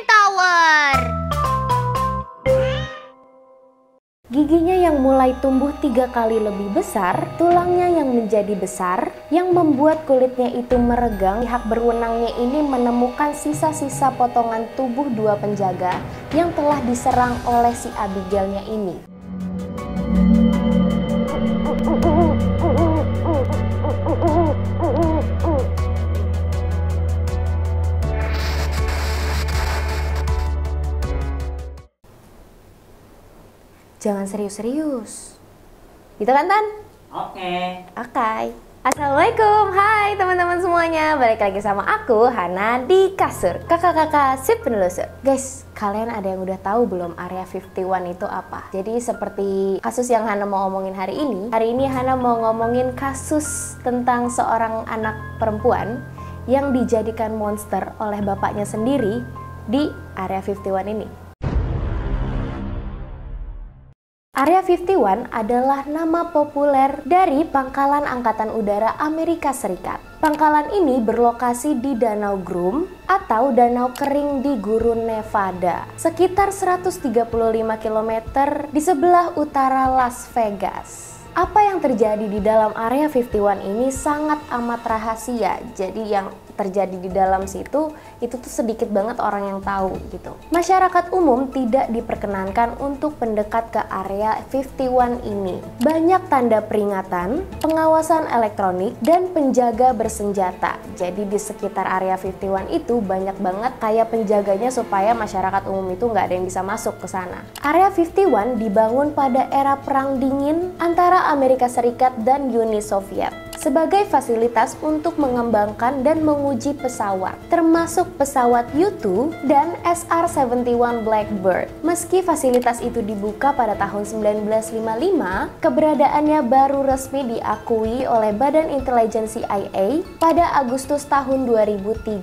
Tower. Giginya yang mulai tumbuh 3 kali lebih besar, tulangnya yang menjadi besar, yang membuat kulitnya itu meregang. Pihak berwenangnya ini menemukan sisa-sisa potongan tubuh 2 penjaga yang telah diserang oleh si Abigailnya ini. Jangan serius-serius. Gitu kan, Tan? Oke. Oke. Assalamualaikum, hai teman-teman semuanya. Balik lagi sama aku, Hana, di Kasur Kakak-kakak si penelusur. Guys, kalian ada yang udah tahu belum Area 51 itu apa? Jadi seperti kasus yang Hana mau ngomongin hari ini Hana mau ngomongin kasus tentang seorang anak perempuan yang dijadikan monster oleh bapaknya sendiri di Area 51 ini. Area 51 adalah nama populer dari Pangkalan Angkatan Udara Amerika Serikat. Pangkalan ini berlokasi di Danau Groom atau Danau Kering di Gurun Nevada, sekitar 135 km di sebelah utara Las Vegas. Apa yang terjadi di dalam Area 51 ini sangat amat rahasia. Jadi yang terjadi di dalam situ itu tuh sedikit banget orang yang tahu gitu. Masyarakat umum tidak diperkenankan untuk mendekat ke Area 51 ini. Banyak tanda peringatan, pengawasan elektronik, dan penjaga bersenjata. Jadi di sekitar Area 51 itu banyak banget kayak penjaganya supaya masyarakat umum itu nggak ada yang bisa masuk ke sana. Area 51 dibangun pada era Perang Dingin antara Amerika Serikat dan Uni Soviet sebagai fasilitas untuk mengembangkan dan menguji pesawat, termasuk pesawat U-2 dan SR-71 Blackbird. Meski fasilitas itu dibuka pada tahun 1955, keberadaannya baru resmi diakui oleh Badan Intelijen CIA pada Agustus tahun 2013.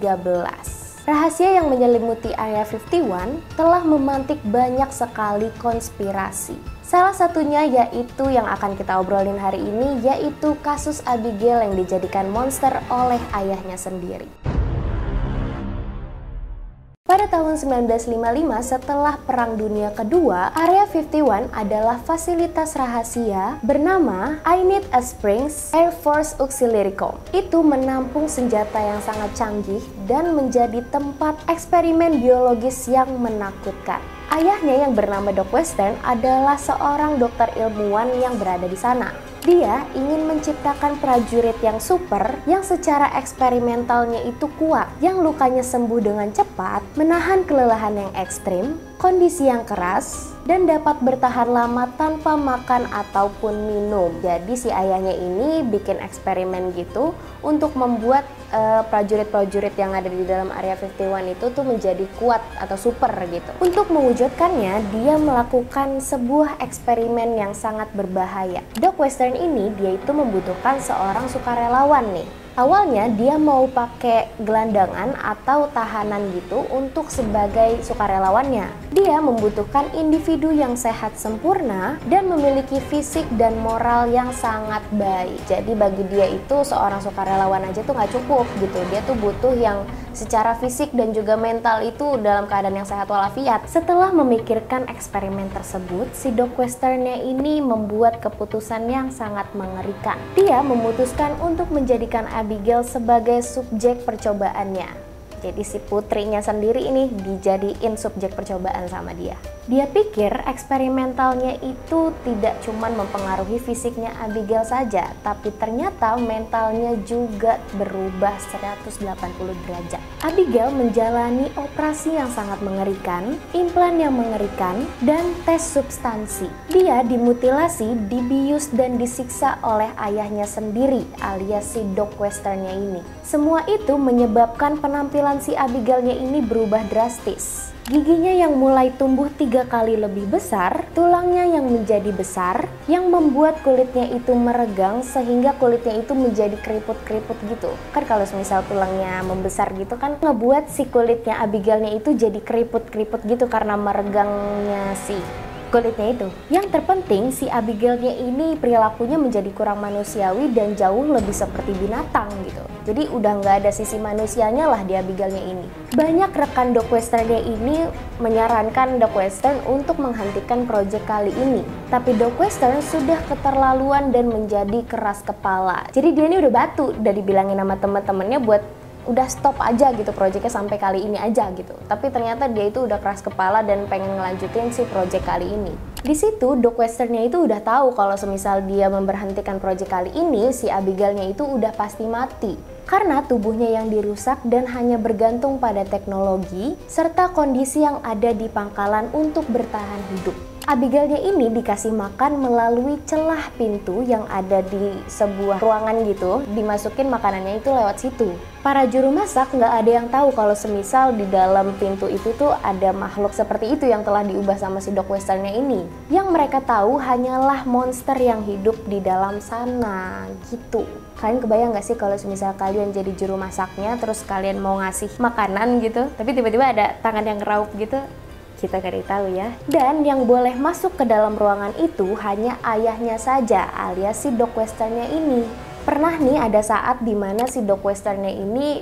Rahasia yang menyelimuti Area 51 telah memantik banyak sekali konspirasi. Salah satunya yaitu yang akan kita obrolin hari ini, yaitu kasus Abigail yang dijadikan monster oleh ayahnya sendiri. Pada tahun 1955, setelah Perang Dunia Kedua, Area 51 adalah fasilitas rahasia bernama Init Springs Air Force Auxiliary Camp. Itu menampung senjata yang sangat canggih dan menjadi tempat eksperimen biologis yang menakutkan. Ayahnya yang bernama Doc Western adalah seorang dokter ilmuwan yang berada di sana. Dia ingin menciptakan prajurit yang super, yang secara eksperimentalnya itu kuat, yang lukanya sembuh dengan cepat, menahan kelelahan yang ekstrim, kondisi yang keras, dan dapat bertahan lama tanpa makan ataupun minum. Jadi si ayahnya ini bikin eksperimen gitu untuk membuat prajurit-prajurit yang ada di dalam Area 51 itu tuh menjadi kuat atau super gitu. Untuk mewujudkannya, dia melakukan sebuah eksperimen yang sangat berbahaya. Doc Western ini dia itu membutuhkan seorang sukarelawan nih. Awalnya dia mau pakai gelandangan atau tahanan gitu untuk sebagai sukarelawannya. Dia membutuhkan individu yang sehat sempurna dan memiliki fisik dan moral yang sangat baik. Jadi bagi dia itu seorang sukarelawan aja tuh nggak cukup gitu. Dia tuh butuh yang secara fisik dan juga mental itu dalam keadaan yang sehat walafiat. Setelah memikirkan eksperimen tersebut, si Doc Westernnya ini membuat keputusan yang sangat mengerikan. Dia memutuskan untuk menjadikan Abigail sebagai subjek percobaannya. Jadi si putrinya sendiri ini dijadiin subjek percobaan sama dia. Dia pikir eksperimentalnya itu tidak cuma mempengaruhi fisiknya Abigail saja, tapi ternyata mentalnya juga berubah 180 derajat. Abigail menjalani operasi yang sangat mengerikan, implan yang mengerikan, dan tes substansi. Dia dimutilasi, dibius, dan disiksa oleh ayahnya sendiri alias si Doc Westernnya ini. Semua itu menyebabkan penampilan si Abigailnya ini berubah drastis. Giginya yang mulai tumbuh 3 kali lebih besar, tulangnya yang menjadi besar, yang membuat kulitnya itu meregang sehingga kulitnya itu menjadi keriput-keriput gitu. Kan kalau misal tulangnya membesar gitu kan ngebuat si kulitnya Abigailnya itu jadi keriput-keriput gitu karena meregangnya si kulitnya itu. Yang terpenting si Abigailnya ini perilakunya menjadi kurang manusiawi dan jauh lebih seperti binatang gitu. Jadi udah nggak ada sisi manusianya lah di Abigailnya ini. Banyak rekan Doc Westernnya ini menyarankan Doc Western untuk menghentikan proyek kali ini. Tapi Doc Western sudah keterlaluan dan menjadi keras kepala. Jadi dia ini udah batu, udah dibilangin sama teman-temannya buat udah stop aja gitu proyeknya sampai kali ini aja gitu. Tapi ternyata dia itu udah keras kepala dan pengen ngelanjutin si proyek kali ini. Di situ Doc Westernnya itu udah tahu kalau semisal dia memberhentikan proyek kali ini, si Abigailnya itu udah pasti mati. Karena tubuhnya yang dirusak dan hanya bergantung pada teknologi serta kondisi yang ada di pangkalan untuk bertahan hidup. Abigailnya ini dikasih makan melalui celah pintu yang ada di sebuah ruangan gitu, dimasukin makanannya itu lewat situ. Para juru masak nggak ada yang tahu kalau semisal di dalam pintu itu tuh ada makhluk seperti itu yang telah diubah sama si Doc Westernnya ini. Yang mereka tahu hanyalah monster yang hidup di dalam sana gitu. Kalian kebayang nggak sih kalau semisal kalian jadi juru masaknya terus kalian mau ngasih makanan gitu, tapi tiba-tiba ada tangan yang ngeraup gitu? Kita cari tahu ya. Dan yang boleh masuk ke dalam ruangan itu hanya ayahnya saja alias si Doc Westernnya ini. Pernah nih ada saat dimana si Doc Westernnya ini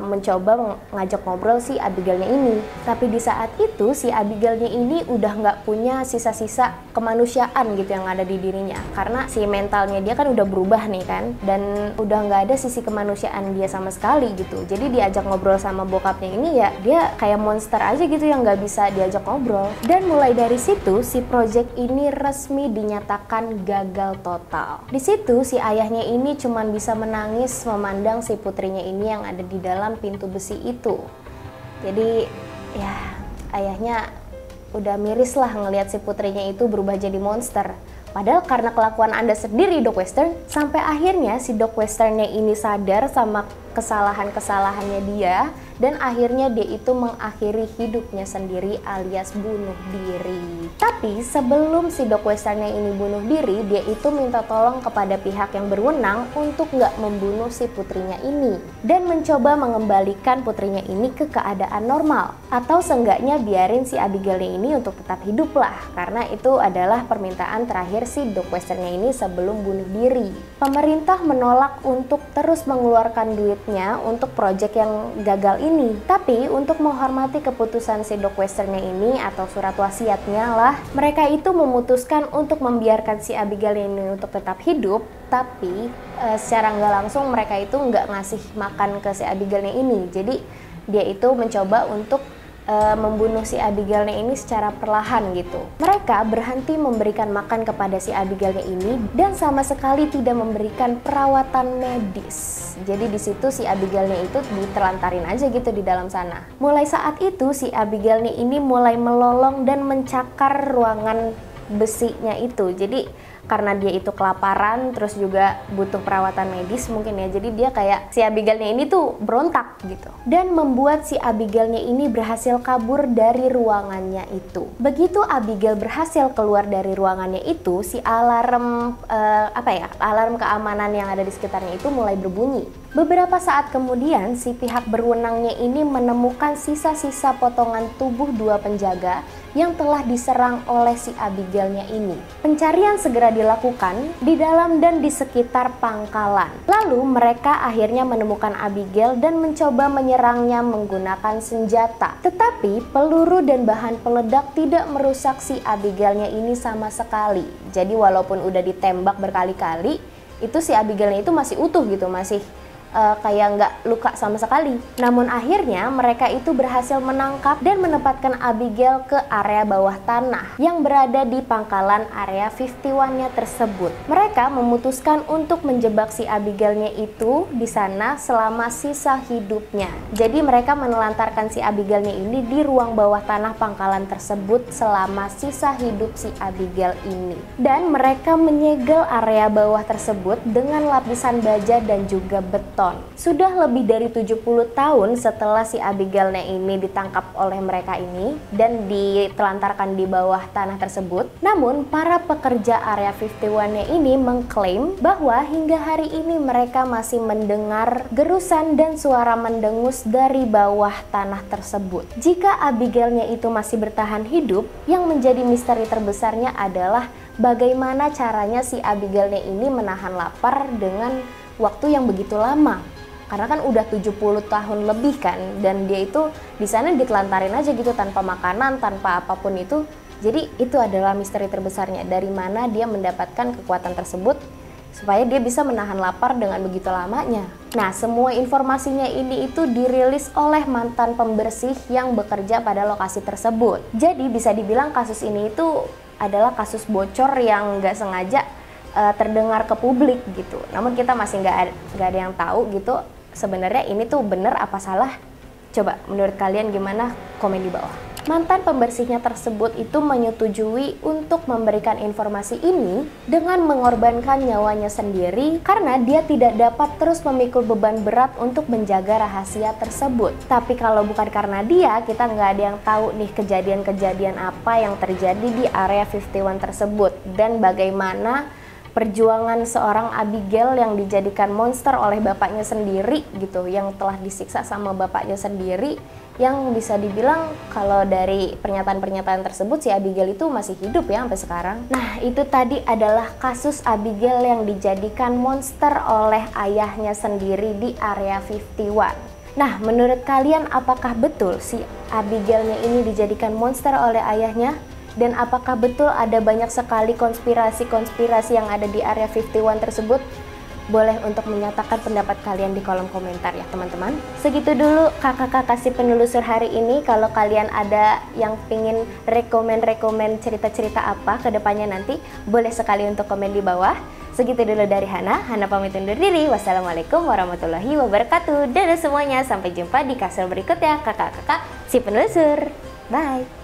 mencoba ngajak ngobrol si Abigailnya ini. Tapi di saat itu si Abigailnya ini udah nggak punya sisa-sisa kemanusiaan gitu yang ada di dirinya. Karena si mentalnya dia kan udah berubah nih kan. Dan udah nggak ada sisi kemanusiaan dia sama sekali gitu. Jadi diajak ngobrol sama bokapnya ini ya dia kayak monster aja gitu yang nggak bisa diajak ngobrol. Dan mulai dari situ si project ini resmi dinyatakan gagal total. Di situ si ayahnya ini cuman bisa menangis memandang si putrinya ini yang ada di dalam pintu besi itu. Jadi ya ayahnya udah miris lah ngelihat si putrinya itu berubah jadi monster. Padahal karena kelakuan Anda sendiri Doc Western, sampai akhirnya si Doc Westernnya ini sadar sama kesalahan-kesalahannya dia dan akhirnya dia itu mengakhiri hidupnya sendiri alias bunuh diri. Tapi sebelum si Doc Westernnya ini bunuh diri, dia itu minta tolong kepada pihak yang berwenang untuk nggak membunuh si putrinya ini dan mencoba mengembalikan putrinya ini ke keadaan normal atau seenggaknya biarin si Abigailnya ini untuk tetap hidup lah, karena itu adalah permintaan terakhir si Doc Westernnya ini sebelum bunuh diri. Pemerintah menolak untuk terus mengeluarkan duitnya untuk proyek yang gagal ini. Tapi untuk menghormati keputusan si Doc Westernnya ini atau surat wasiatnya lah, mereka itu memutuskan untuk membiarkan si Abigail ini untuk tetap hidup. Tapi secara nggak langsung mereka itu nggak ngasih makan ke si Abigailnya ini. Jadi dia itu mencoba untuk membunuh si Abigailnya ini secara perlahan gitu. Mereka berhenti memberikan makan kepada si Abigailnya ini dan sama sekali tidak memberikan perawatan medis. Jadi di situ si Abigailnya itu ditelantarin aja gitu di dalam sana. Mulai saat itu si Abigailnya ini mulai melolong dan mencakar ruangan besinya itu. Jadi karena dia itu kelaparan terus juga butuh perawatan medis mungkin ya, jadi dia kayak si Abigailnya ini tuh berontak gitu dan membuat si Abigailnya ini berhasil kabur dari ruangannya itu. Begitu Abigail berhasil keluar dari ruangannya itu, si alarm alarm keamanan yang ada di sekitarnya itu mulai berbunyi. Beberapa saat kemudian si pihak berwenangnya ini menemukan sisa-sisa potongan tubuh dua penjaga yang telah diserang oleh si Abigailnya ini. Pencarian segera dilakukan di dalam dan di sekitar pangkalan. Lalu mereka akhirnya menemukan Abigail dan mencoba menyerangnya menggunakan senjata. Tetapi peluru dan bahan peledak tidak merusak si Abigailnya ini sama sekali. Jadi walaupun udah ditembak berkali-kali, itu si Abigailnya itu masih utuh gitu, masih kayak nggak luka sama sekali. Namun akhirnya mereka itu berhasil menangkap dan menempatkan Abigail ke area bawah tanah yang berada di pangkalan area 51-nya tersebut. Mereka memutuskan untuk menjebak si Abigailnya itu di sana selama sisa hidupnya. Jadi mereka menelantarkan si Abigailnya ini di ruang bawah tanah pangkalan tersebut selama sisa hidup si Abigail ini. Dan mereka menyegel area bawah tersebut dengan lapisan baja dan juga beton. Washington. Sudah lebih dari 70 tahun setelah si Abigailnya ini ditangkap oleh mereka ini dan ditelantarkan di bawah tanah tersebut. Namun para pekerja Area 51-nya ini mengklaim bahwa hingga hari ini mereka masih mendengar gerusan dan suara mendengus dari bawah tanah tersebut. Jika Abigailnya itu masih bertahan hidup, yang menjadi misteri terbesarnya adalah bagaimana caranya si Abigailnya ini menahan lapar dengan waktu yang begitu lama. Karena kan udah 70 tahun lebih kan, dan dia itu di sana ditelantarin aja gitu tanpa makanan, tanpa apapun itu. Jadi itu adalah misteri terbesarnya, dari mana dia mendapatkan kekuatan tersebut supaya dia bisa menahan lapar dengan begitu lamanya. Nah, semua informasinya ini itu dirilis oleh mantan pembersih yang bekerja pada lokasi tersebut. Jadi bisa dibilang kasus ini itu adalah kasus bocor yang nggak sengaja terdengar ke publik gitu. Namun kita masih nggak ada yang tahu gitu sebenarnya ini tuh bener apa salah. Coba menurut kalian gimana? Komen di bawah. Mantan pembersihnya tersebut itu menyetujui untuk memberikan informasi ini dengan mengorbankan nyawanya sendiri karena dia tidak dapat terus memikul beban berat untuk menjaga rahasia tersebut. Tapi kalau bukan karena dia, kita nggak ada yang tahu nih kejadian-kejadian apa yang terjadi di Area 51 tersebut dan bagaimana perjuangan seorang Abigail yang dijadikan monster oleh bapaknya sendiri gitu, yang telah disiksa sama bapaknya sendiri, yang bisa dibilang kalau dari pernyataan-pernyataan tersebut si Abigail itu masih hidup ya sampai sekarang. Nah, itu tadi adalah kasus Abigail yang dijadikan monster oleh ayahnya sendiri di Area 51. Nah, menurut kalian apakah betul si Abigailnya ini dijadikan monster oleh ayahnya? Dan apakah betul ada banyak sekali konspirasi-konspirasi yang ada di Area 51 tersebut? Boleh untuk menyatakan pendapat kalian di kolom komentar ya teman-teman. Segitu dulu kakak-kakak si penelusur hari ini. Kalau kalian ada yang pingin rekomen cerita-cerita apa ke depannya nanti, boleh sekali untuk komen di bawah. Segitu dulu dari Hana pamit undur diri. Wassalamualaikum warahmatullahi wabarakatuh. Dadah semuanya, sampai jumpa di kasur berikutnya kakak-kakak si penelusur. Bye.